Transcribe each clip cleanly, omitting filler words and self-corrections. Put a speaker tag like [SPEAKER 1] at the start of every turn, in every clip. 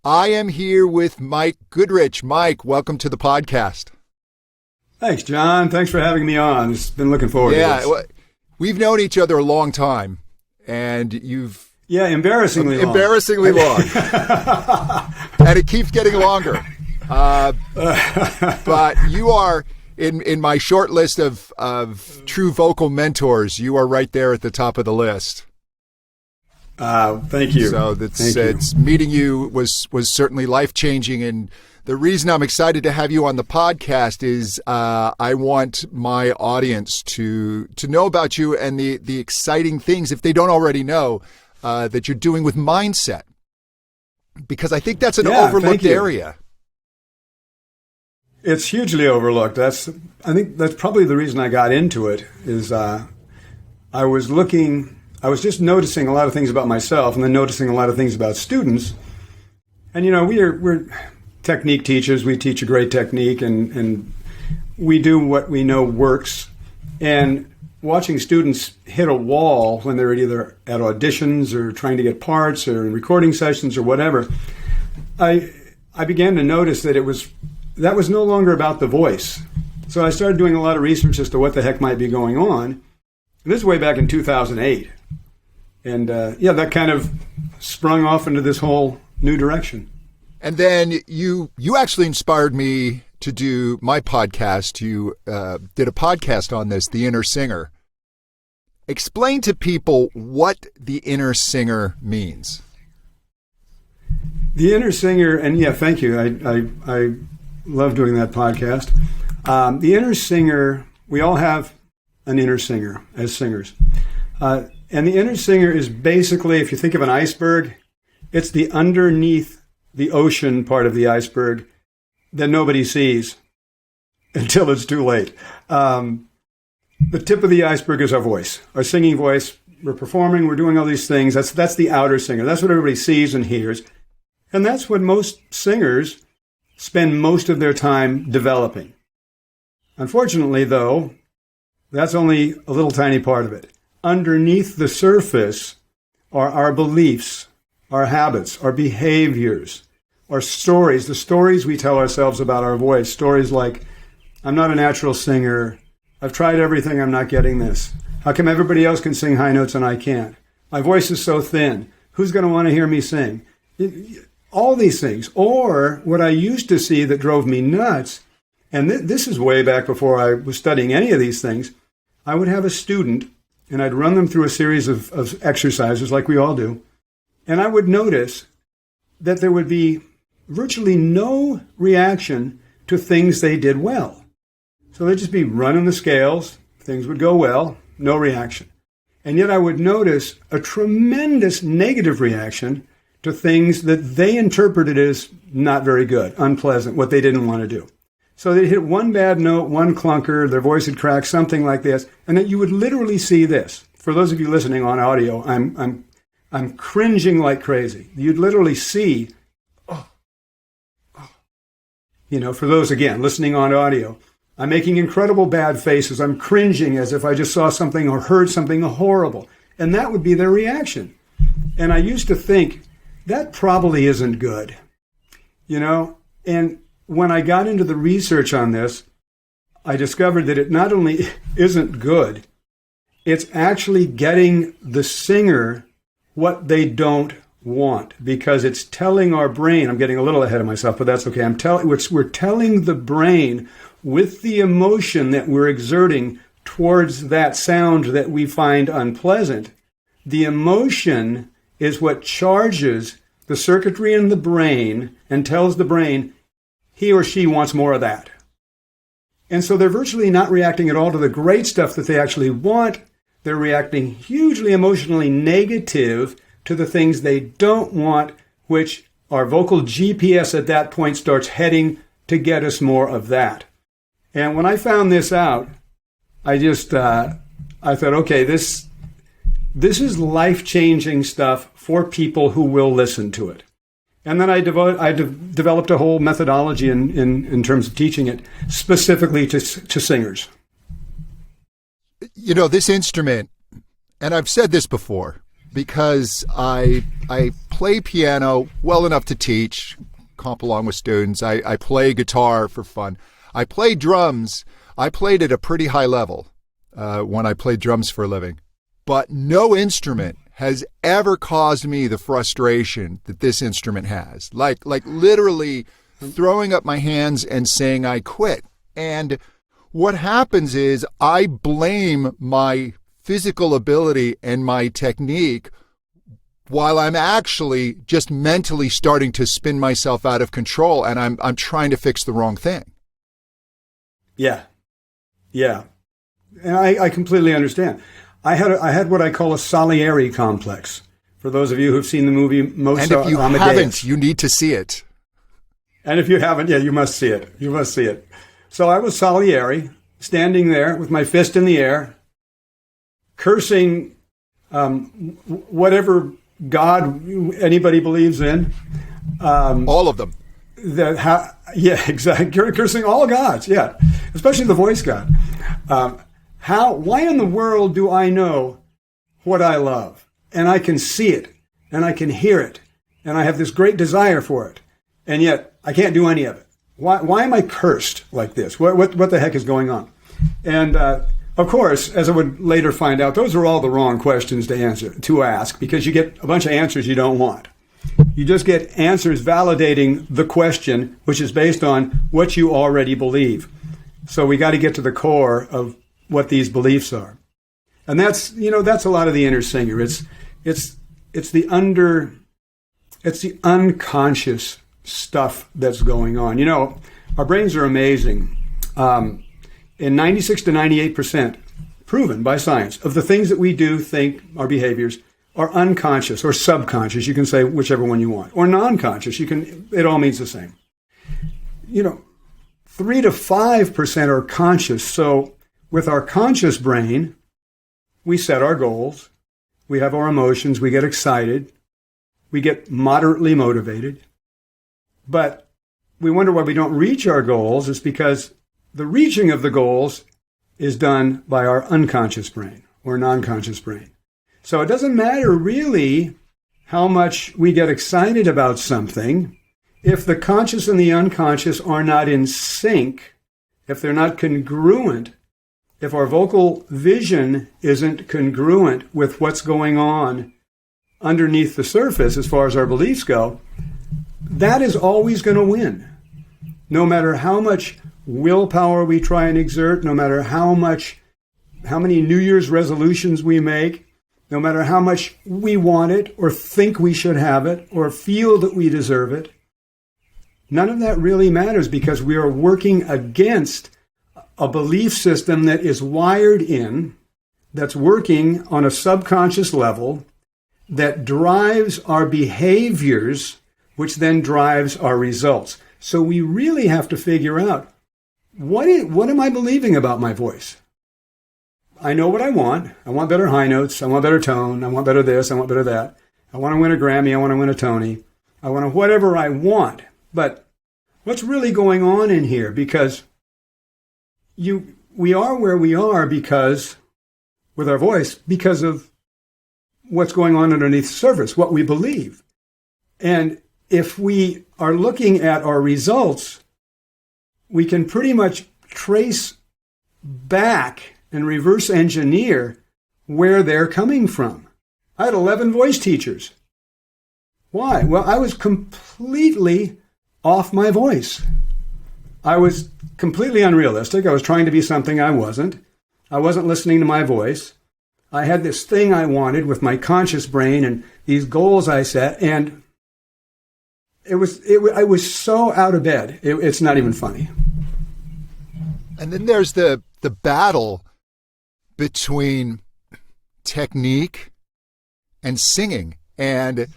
[SPEAKER 1] I am here with Mike Goodrich. Mike, welcome to the podcast.
[SPEAKER 2] Thanks, John. Thanks for having me on. It's been looking forward to this.
[SPEAKER 1] Yeah, we've known each other a long time, and you've...
[SPEAKER 2] Yeah, embarrassingly long.
[SPEAKER 1] Embarrassingly long. And it keeps getting longer. But you are, in my short list of true vocal mentors, you are right there at the top of the list.
[SPEAKER 2] Thank you.
[SPEAKER 1] So meeting you was certainly life-changing, and the reason I'm excited to have you on the podcast is I want my audience to know about you and the exciting things, if they don't already know, that you're doing with mindset, because I think that's an overlooked area.
[SPEAKER 2] It's hugely overlooked. I think that's probably the reason I got into it. Is I was just noticing a lot of things about myself, and then noticing a lot of things about students. And we're technique teachers. We teach a great technique, and we do what we know works. And watching students hit a wall when they're either at auditions or trying to get parts or in recording sessions or whatever, I began to notice that that was no longer about the voice. So I started doing a lot of research as to what the heck might be going on. And this is way back in 2008. And that kind of sprung off into this whole new direction.
[SPEAKER 1] And then you actually inspired me to do my podcast. You did a podcast on this, The Inner Singer. Explain to people what the inner singer means.
[SPEAKER 2] The inner singer, and thank you. I love doing that podcast. The inner singer, we all have an inner singer as singers. And the inner singer is basically, if you think of an iceberg, it's the underneath the ocean part of the iceberg that nobody sees until it's too late. The tip of the iceberg is our voice, our singing voice. We're performing, we're doing all these things. That's the outer singer. That's what everybody sees and hears. And that's what most singers spend most of their time developing. Unfortunately, though, that's only a little tiny part of it. Underneath the surface are our beliefs, our habits, our behaviors, our stories, the stories we tell ourselves about our voice. Stories like, I'm not a natural singer. I've tried everything. I'm not getting this. How come everybody else can sing high notes and I can't? My voice is so thin. Who's going to want to hear me sing? All these things. Or what I used to see that drove me nuts, and this is way back before I was studying any of these things, I would have a student and I'd run them through a series of exercises like we all do. And I would notice that there would be virtually no reaction to things they did well. So they'd just be running the scales, things would go well, no reaction. And yet I would notice a tremendous negative reaction to things that they interpreted as not very good, unpleasant, what they didn't want to do. So they'd hit one bad note, one clunker, their voice would crack, something like this, and that you would literally see this. For those of you listening on audio, I'm cringing like crazy. You'd literally see, for those, again, listening on audio, I'm making incredible bad faces. I'm cringing as if I just saw something or heard something horrible. And that would be their reaction. And I used to think, that probably isn't good. And when I got into the research on this, I discovered that it not only isn't good, it's actually getting the singer what they don't want, because it's telling our brain, I'm getting a little ahead of myself, but that's okay. We're telling the brain with the emotion that we're exerting towards that sound that we find unpleasant. The emotion is what charges the circuitry in the brain and tells the brain he or she wants more of that. And so they're virtually not reacting at all to the great stuff that they actually want. They're reacting hugely emotionally negative to the things they don't want, which our vocal GPS at that point starts heading to get us more of that. And when I found this out, I thought, okay, this is life-changing stuff for people who will listen to it. And then I developed a whole methodology in terms of teaching it specifically to singers.
[SPEAKER 1] This instrument, and I've said this before, because I play piano well enough to teach, comp along with students. I play guitar for fun. I play drums. I played at a pretty high level when I played drums for a living. But no instrument has ever caused me the frustration that this instrument has. Like literally throwing up my hands and saying I quit. And what happens is I blame my physical ability and my technique while I'm actually just mentally starting to spin myself out of control, and I'm trying to fix the wrong thing.
[SPEAKER 2] Yeah. And I completely understand. I had what I call a Salieri Complex. For those of you who've seen the movie Mozart,
[SPEAKER 1] and if you
[SPEAKER 2] Amadeus.
[SPEAKER 1] haven't, you need to see it.
[SPEAKER 2] And if you haven't, you must see it. You must see it. So I was Salieri, standing there with my fist in the air, cursing whatever God anybody believes in.
[SPEAKER 1] All of them.
[SPEAKER 2] Exactly. Cursing all gods, especially the voice god. Why in the world do I know what I love? And I can see it, and I can hear it, and I have this great desire for it, and yet I can't do any of it. Why am I cursed like this? What the heck is going on? And of course, as I would later find out, those are all the wrong questions to ask, because you get a bunch of answers you don't want. You just get answers validating the question, which is based on what you already believe. So we got to get to the core of what these beliefs are. And that's a lot of the inner singer. It's the unconscious stuff that's going on. Our brains are amazing. In 96 to 98%, proven by science, of the things that we do, think, our behaviors, are unconscious or subconscious. You can say whichever one you want. Or non-conscious. It all means the same. 3 to 5% are conscious. So with our conscious brain, we set our goals. We have our emotions. We get excited. We get moderately motivated. But we wonder why we don't reach our goals. It's because the reaching of the goals is done by our unconscious brain or non-conscious brain. So it doesn't matter really how much we get excited about something if the conscious and the unconscious are not in sync, if they're not congruent, if our vocal vision isn't congruent with what's going on underneath the surface as far as our beliefs go, that is always going to win. No matter how much willpower we try and exert, no matter how many New Year's resolutions we make, no matter how much we want it or think we should have it or feel that we deserve it, none of that really matters because we are working against a belief system that is wired in, that's working on a subconscious level, that drives our behaviors, which then drives our results. So we really have to figure out, what am I believing about my voice? I know what I want. I want better high notes. I want better tone. I want better this. I want better that. I want to win a Grammy. I want to win a Tony. I want to whatever I want. But what's really going on in here? Because we are where we are because, with our voice, because of what's going on underneath the surface, what we believe. And if we are looking at our results, we can pretty much trace back and reverse engineer where they're coming from. I had 11 voice teachers. Why? Well, I was completely off my voice. I was completely unrealistic. I was trying to be something I wasn't. I wasn't listening to my voice. I had this thing I wanted with my conscious brain and these goals I set, and I was so out of bed. It's not even funny.
[SPEAKER 1] And then there's the battle between technique and singing. And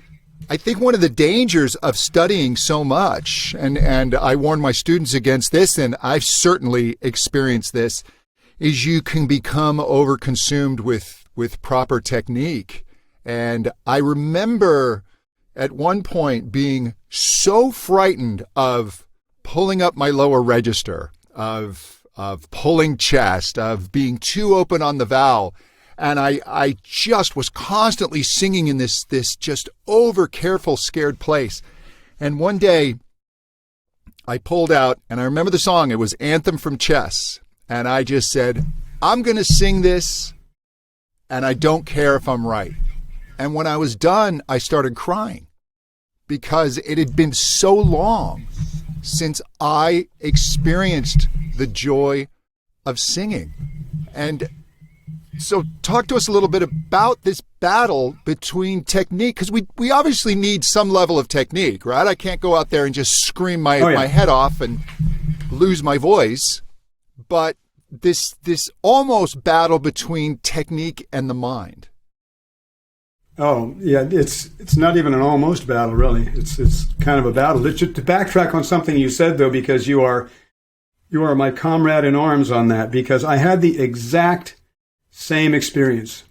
[SPEAKER 1] I think one of the dangers of studying so much, and I warn my students against this, and I've certainly experienced this, is you can become overconsumed with proper technique. And I remember at one point being so frightened of pulling up my lower register, of pulling chest, of being too open on the vowel. And I just was constantly singing in this just over careful, scared place. And one day I pulled out, and I remember the song. It was Anthem from Chess. And I just said, I'm going to sing this, and I don't care if I'm right. And when I was done, I started crying because it had been so long since I experienced the joy of singing. And so talk to us a little bit about this battle between technique, because we obviously need some level of technique, right? I can't go out there and just scream my head off and lose my voice. But this almost battle between technique and the mind.
[SPEAKER 2] Oh, yeah, it's not even an almost battle, really. It's kind of a battle. To backtrack on something you said, though, because you are my comrade in arms on that, because I had the exact same experience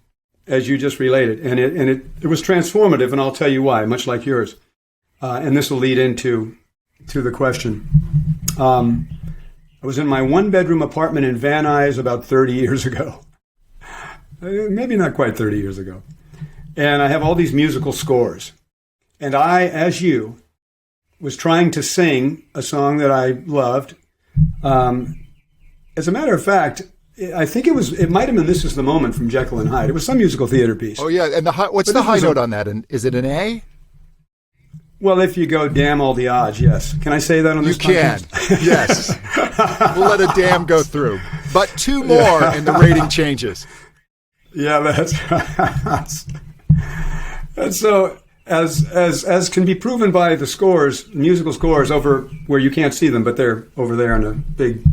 [SPEAKER 2] as you just related, and it was transformative, and I'll tell you why, much like yours. And this will lead into the question. I was in my one-bedroom apartment in Van Nuys about 30 years ago. Maybe not quite 30 years ago. And I have all these musical scores. And I, as you, was trying to sing a song that I loved. As a matter of fact, I think it might have been This Is the Moment from Jekyll and Hyde. It was some musical theater piece.
[SPEAKER 1] Oh, yeah. And what's the high note on that? And is it an A?
[SPEAKER 2] Well, if you go damn all the odds, yes. Can I say that on this podcast?
[SPEAKER 1] You can, yes. We'll let a damn go through. But two more and the rating changes.
[SPEAKER 2] Yeah, that's and so as can be proven by the scores, musical scores over where you can't see them, but they're over there in a big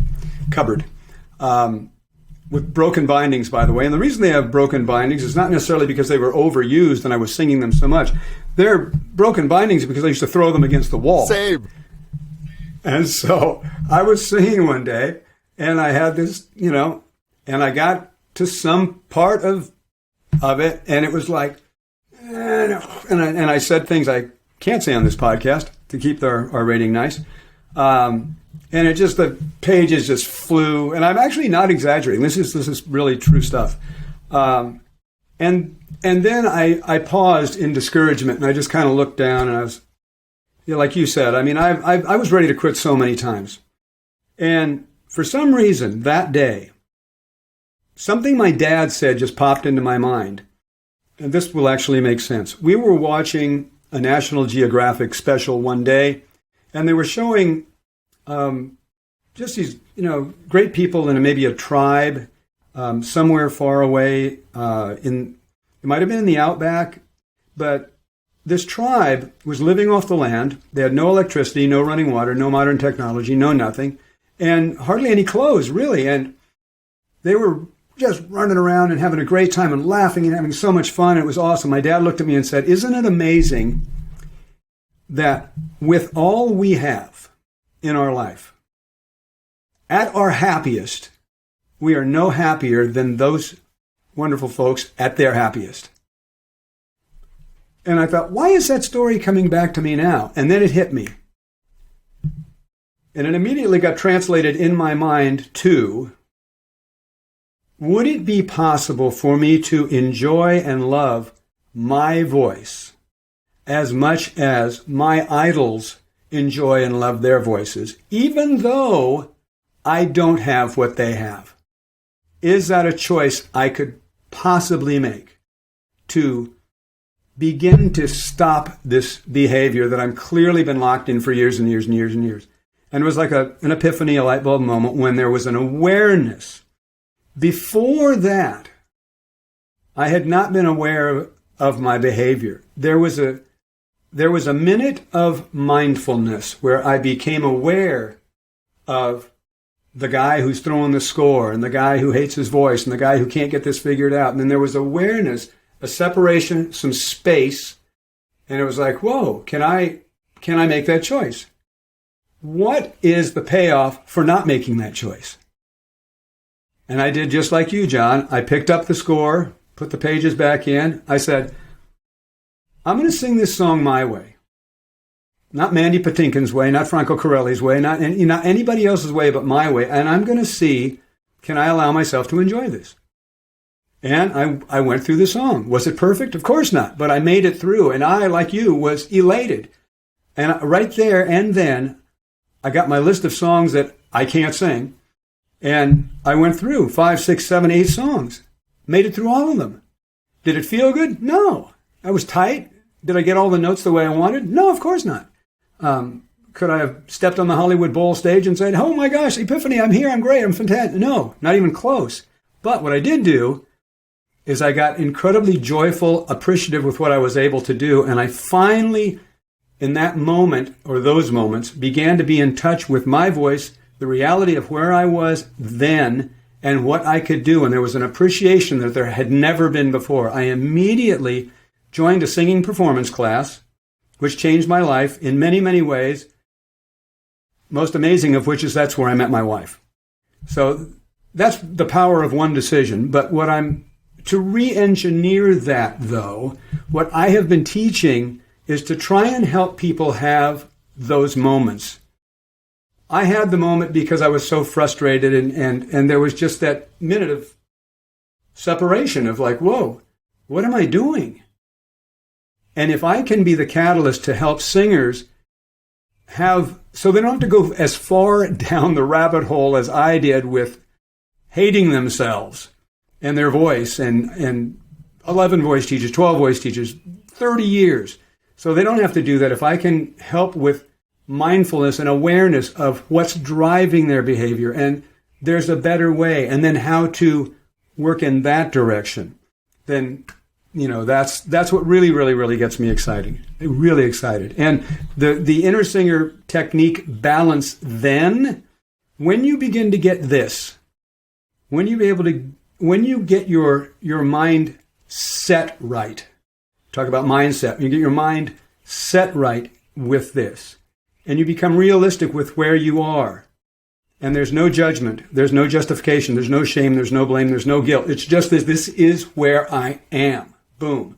[SPEAKER 2] cupboard with broken bindings, by the way. And the reason they have broken bindings is not necessarily because they were overused and I was singing them so much. They're broken bindings because I used to throw them against the wall.
[SPEAKER 1] Same.
[SPEAKER 2] And so I was singing one day, and I had this, and I got to some part of it, and it was like, and I said things I can't say on this podcast to keep our rating nice. And the pages just flew, and I'm actually not exaggerating. This is really true stuff. And then I paused in discouragement, and I just kind of looked down, and I was, like you said, I mean, I was ready to quit so many times. And for some reason that day, something my dad said just popped into my mind. And this will actually make sense. We were watching a National Geographic special one day, and they were showing just these, great people in maybe a tribe somewhere far away it might have been in the outback, but this tribe was living off the land. They had no electricity, no running water, no modern technology, no nothing, and hardly any clothes, really. And they were just running around and having a great time and laughing and having so much fun. It was awesome. My dad looked at me and said, "Isn't it amazing that with all we have in our life, at our happiest, we are no happier than those wonderful folks at their happiest?" And I thought, why is that story coming back to me now? And then it hit me. And it immediately got translated in my mind to, would it be possible for me to enjoy and love my voice as much as my idols enjoy and love their voices, even though I don't have what they have? Is that a choice I could possibly make to begin to stop this behavior that I'm clearly been locked in for years and years and years and years? And it was like an epiphany, a light bulb moment when there was an awareness. Before that, I had not been aware of my behavior. There was a minute of mindfulness where I became aware of the guy who's throwing the score and the guy who hates his voice and the guy who can't get this figured out. And then there was awareness, a separation, some space. And it was like, whoa, can I make that choice? What is the payoff for not making that choice? And I did just like you, John. I picked up the score, put the pages back in. I said, I'm going to sing this song my way. Not Mandy Patinkin's way, not Franco Corelli's way, not anybody else's way but my way. And I'm going to see, can I allow myself to enjoy this? And I went through the song. Was it perfect? Of course not. But I made it through. And I, like you, was elated. And right there and then, I got my list of songs that I can't sing. And I went through 5, 6, 7, 8 songs. Made it through all of them. Did it feel good? No. I was tight. Did I get all the notes the way I wanted? No, of course not. Could I have stepped on the Hollywood Bowl stage and said, oh my gosh, Epiphany, I'm here, I'm great, I'm fantastic? No, not even close. But what I did do is I got incredibly joyful, appreciative with what I was able to do. And I finally, in that moment, or those moments, began to be in touch with my voice, the reality of where I was then, and what I could do. And there was an appreciation that there had never been before. I immediately joined a singing performance class, which changed my life in many, many ways. Most amazing of which is that's where I met my wife. So that's the power of one decision. But to re-engineer that, though, what I have been teaching is to try and help people have those moments. I had the moment because I was so frustrated and there was just that minute of separation of like, whoa, what am I doing? And if I can be the catalyst to help singers so they don't have to go as far down the rabbit hole as I did with hating themselves and their voice and 11 voice teachers, 12 voice teachers, 30 years. So they don't have to do that. If I can help with mindfulness and awareness of what's driving their behavior and there's a better way and then how to work in that direction, then, that's what really, really, really gets me excited. Really excited. And the inner singer technique balance then, when you begin to get this, when you get your mind set right, talk about mindset, you get your mind set right with this, and you become realistic with where you are, and there's no judgment, there's no justification, there's no shame, there's no blame, there's no guilt. It's just this is where I am. Boom.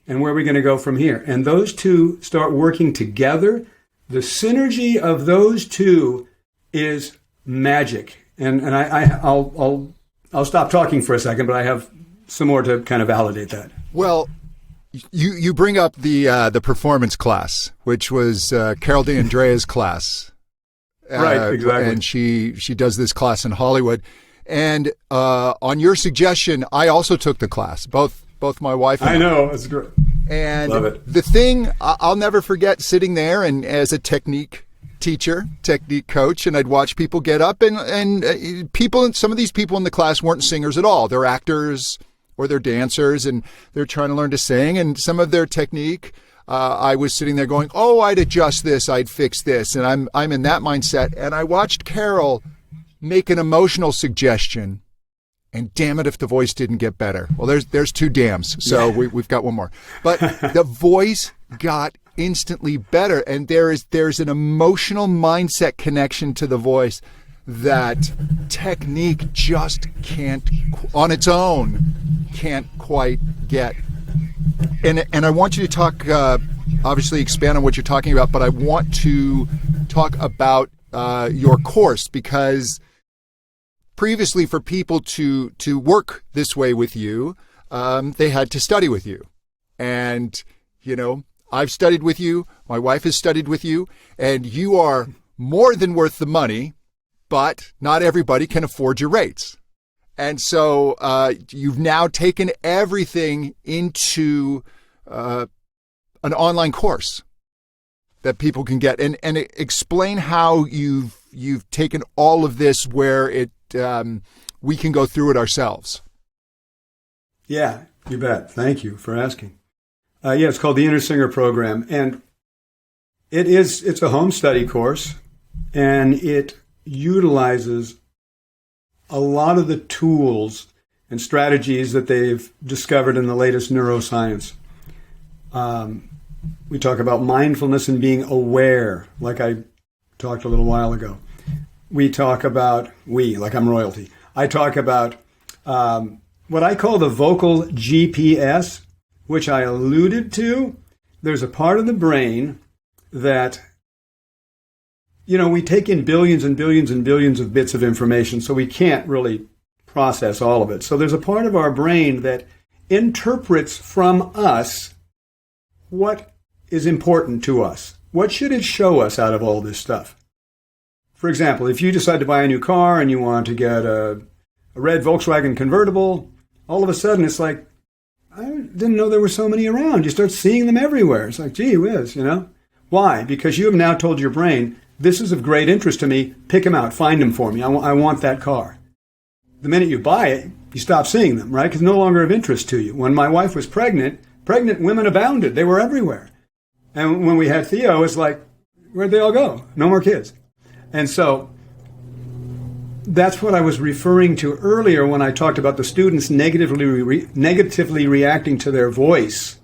[SPEAKER 2] And where are we going to go from here? And those two start working together. The synergy of those two is magic. And I'll stop talking for a second, but I have some more to kind of validate that.
[SPEAKER 1] Well, you bring up the performance class, which was Carol DeAndrea's class.
[SPEAKER 2] Right, exactly.
[SPEAKER 1] And she does this class in Hollywood. And on your suggestion, I also took the class, both my wife and
[SPEAKER 2] I know, it's great.
[SPEAKER 1] And
[SPEAKER 2] love it.
[SPEAKER 1] The thing I'll never forget sitting there and as a technique teacher, technique coach, and I'd watch people get up and some of these people in the class weren't singers at all. They're actors or they're dancers and they're trying to learn to sing, and some of their technique, I was sitting there going, oh, I'd adjust this, I'd fix this. And I'm in that mindset. And I watched Carol make an emotional suggestion. And damn it if the voice didn't get better. Well, there's two dams, so we've got one more. But the voice got instantly better, and there's an emotional mindset connection to the voice that technique just can't, on its own, can't quite get. And I want you to talk, obviously expand on what you're talking about, but I want to talk about your course, because previously, for people to work this way with you, they had to study with you. And, I've studied with you, my wife has studied with you, and you are more than worth the money, but not everybody can afford your rates. And so you've now taken everything into an online course that people can get. And explain how you've taken all of this where we can go through it ourselves.
[SPEAKER 2] Yeah, you bet. Thank you for asking. It's called the Inner Singer Program, and it's a home study course, and it utilizes a lot of the tools and strategies that they've discovered in the latest neuroscience. We talk about mindfulness and being aware, like I talked a little while ago. We talk about, like I'm royalty. I talk about what I call the vocal GPS, which I alluded to. There's a part of the brain that, we take in billions and billions and billions of bits of information, so we can't really process all of it. So there's a part of our brain that interprets from us what is important to us. What should it show us out of all this stuff? For example, if you decide to buy a new car and you want to get a red Volkswagen convertible, all of a sudden it's like, I didn't know there were so many around. You start seeing them everywhere. It's like, gee whiz, Why? Because you have now told your brain, this is of great interest to me. Pick them out. Find them for me. I want that car. The minute you buy it, you stop seeing them, right? Because it's no longer of interest to you. When my wife was pregnant women abounded. They were everywhere. And when we had Theo, it's like, where'd they all go? No more kids. And so that's what I was referring to earlier when I talked about the students negatively reacting to their voice.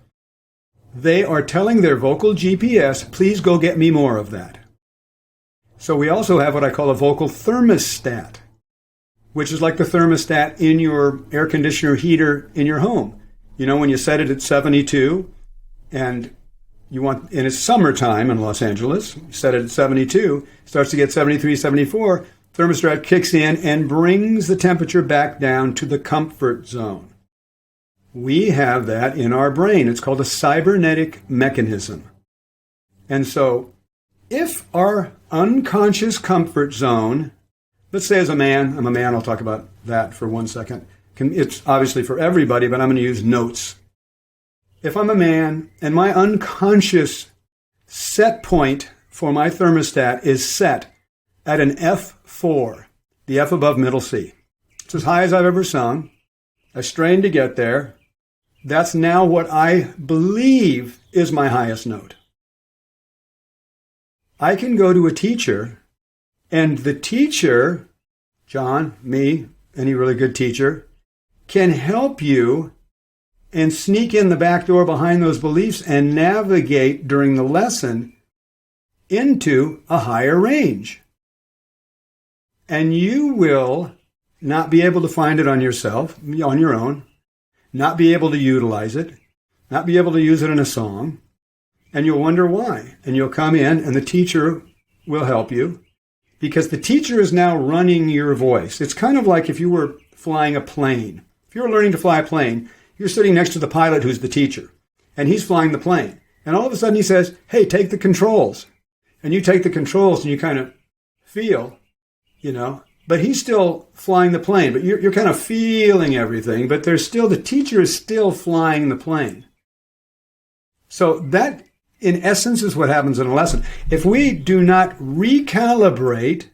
[SPEAKER 2] They are telling their vocal GPS, please go get me more of that. So we also have what I call a vocal thermostat, which is like the thermostat in your air conditioner heater in your home. When you set it at 72 and it's summertime in Los Angeles, you set it at 72, starts to get 73, 74, thermostat kicks in and brings the temperature back down to the comfort zone. We have that in our brain. It's called a cybernetic mechanism. And so if our unconscious comfort zone, let's say as a man, I'm a man, I'll talk about that for 1 second. It's obviously for everybody, but I'm going to use notes. If I'm a man and my unconscious set point for my thermostat is set at an F4, the F above middle C. It's as high as I've ever sung. I strained to get there. That's now what I believe is my highest note. I can go to a teacher, and the teacher, John, me, any really good teacher, can help you and sneak in the back door behind those beliefs and navigate during the lesson into a higher range. And you will not be able to find it on yourself, on your own, not be able to utilize it, not be able to use it in a song, and you'll wonder why. And you'll come in and the teacher will help you because the teacher is now running your voice. It's kind of like if you were flying a plane. If you're learning to fly a plane, you're sitting next to the pilot who's the teacher, and he's flying the plane. And all of a sudden he says, hey, take the controls. And you take the controls and you kind of feel, but he's still flying the plane, but you're kind of feeling everything, but the teacher is still flying the plane. So that, in essence, is what happens in a lesson. If we do not recalibrate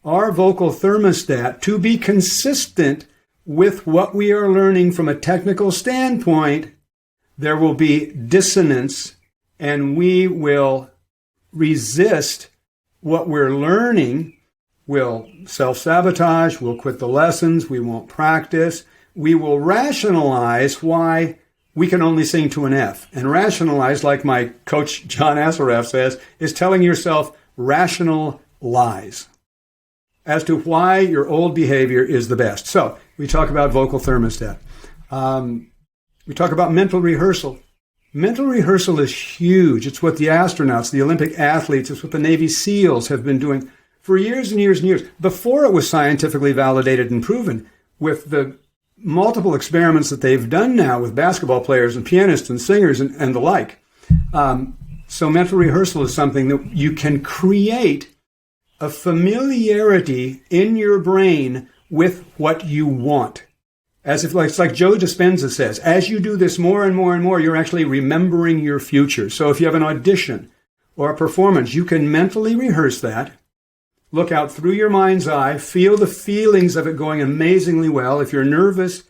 [SPEAKER 2] our vocal thermostat to be consistent with what we are learning from a technical standpoint, there will be dissonance and we will resist what we're learning. We'll self-sabotage, we'll quit the lessons, we won't practice, we will rationalize why we can only sing to an F. And rationalize, like my coach John Assaraf says, is telling yourself rational lies as to why your old behavior is the best. So we talk about vocal thermostat. We talk about mental rehearsal. Mental rehearsal is huge. It's what the astronauts, the Olympic athletes, it's what the Navy SEALs have been doing for years and years and years, before it was scientifically validated and proven, with the multiple experiments that they've done now with basketball players and pianists and singers and the like. So mental rehearsal is something that you can create a familiarity in your brain with what you want. As if, it's like Joe Dispenza says, as you do this more and more and more, you're actually remembering your future. So if you have an audition or a performance, you can mentally rehearse that. Look out through your mind's eye, feel the feelings of it going amazingly well. If you're nervous,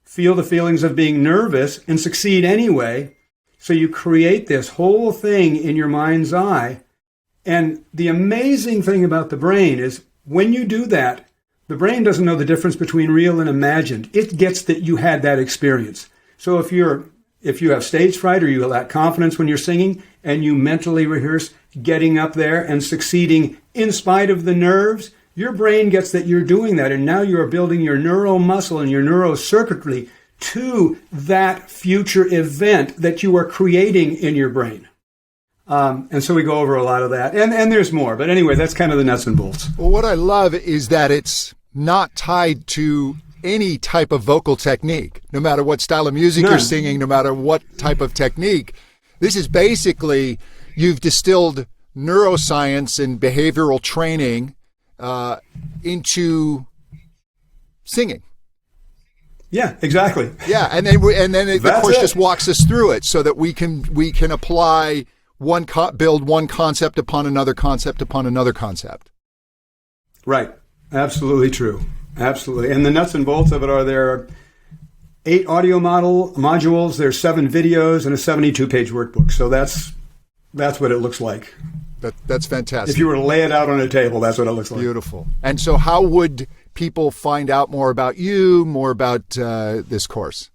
[SPEAKER 2] feel the feelings of being nervous and succeed anyway. So you create this whole thing in your mind's eye. And the amazing thing about the brain is when you do that, the brain doesn't know the difference between real and imagined. It gets that you had that experience. So if you have stage fright or you lack confidence when you're singing and you mentally rehearse getting up there and succeeding in spite of the nerves, your brain gets that you're doing that. And now you're building your neural muscle and your neurocircuitry to that future event that you are creating in your brain. And so we go over a lot of that. And there's more. But anyway, that's kind of the nuts and bolts.
[SPEAKER 1] Well, what I love is that it's not tied to any type of vocal technique, no matter what style of music you're singing, no matter what type of technique. This is basically, you've distilled neuroscience and behavioral training into singing.
[SPEAKER 2] Yeah, exactly.
[SPEAKER 1] Yeah, and then the course just walks us through it so that we can apply build one concept upon another concept upon another concept.
[SPEAKER 2] Right. Absolutely true. Absolutely. And the nuts and bolts of it are there are 8 audio modules, there's 7 videos, and a 72-page workbook. So that's what it looks like.
[SPEAKER 1] That's fantastic.
[SPEAKER 2] If you were to lay it out on a table, that's what it looks like.
[SPEAKER 1] Beautiful. And so how would people find out more about you, more about this course?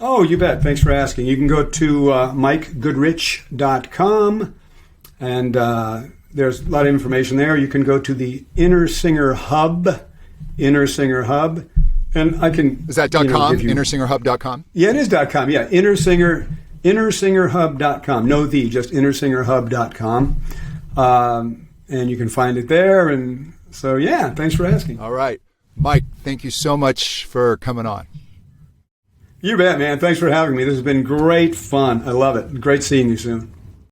[SPEAKER 2] Oh, you bet. Thanks for asking. You can go to MikeGoodrich.com, and there's a lot of information there. You can go to the Inner Singer Hub, and I can...
[SPEAKER 1] Is that .com? InnerSingerHub.com?
[SPEAKER 2] Yeah, it is .com. Yeah, InnerSingerHub.com. No the, just InnerSingerHub.com. And you can find it there. And so, yeah, thanks for asking.
[SPEAKER 1] All right. Mike, thank you so much for coming on.
[SPEAKER 2] You bet, man. Thanks for having me. This has been great fun. I love it. Great seeing you soon.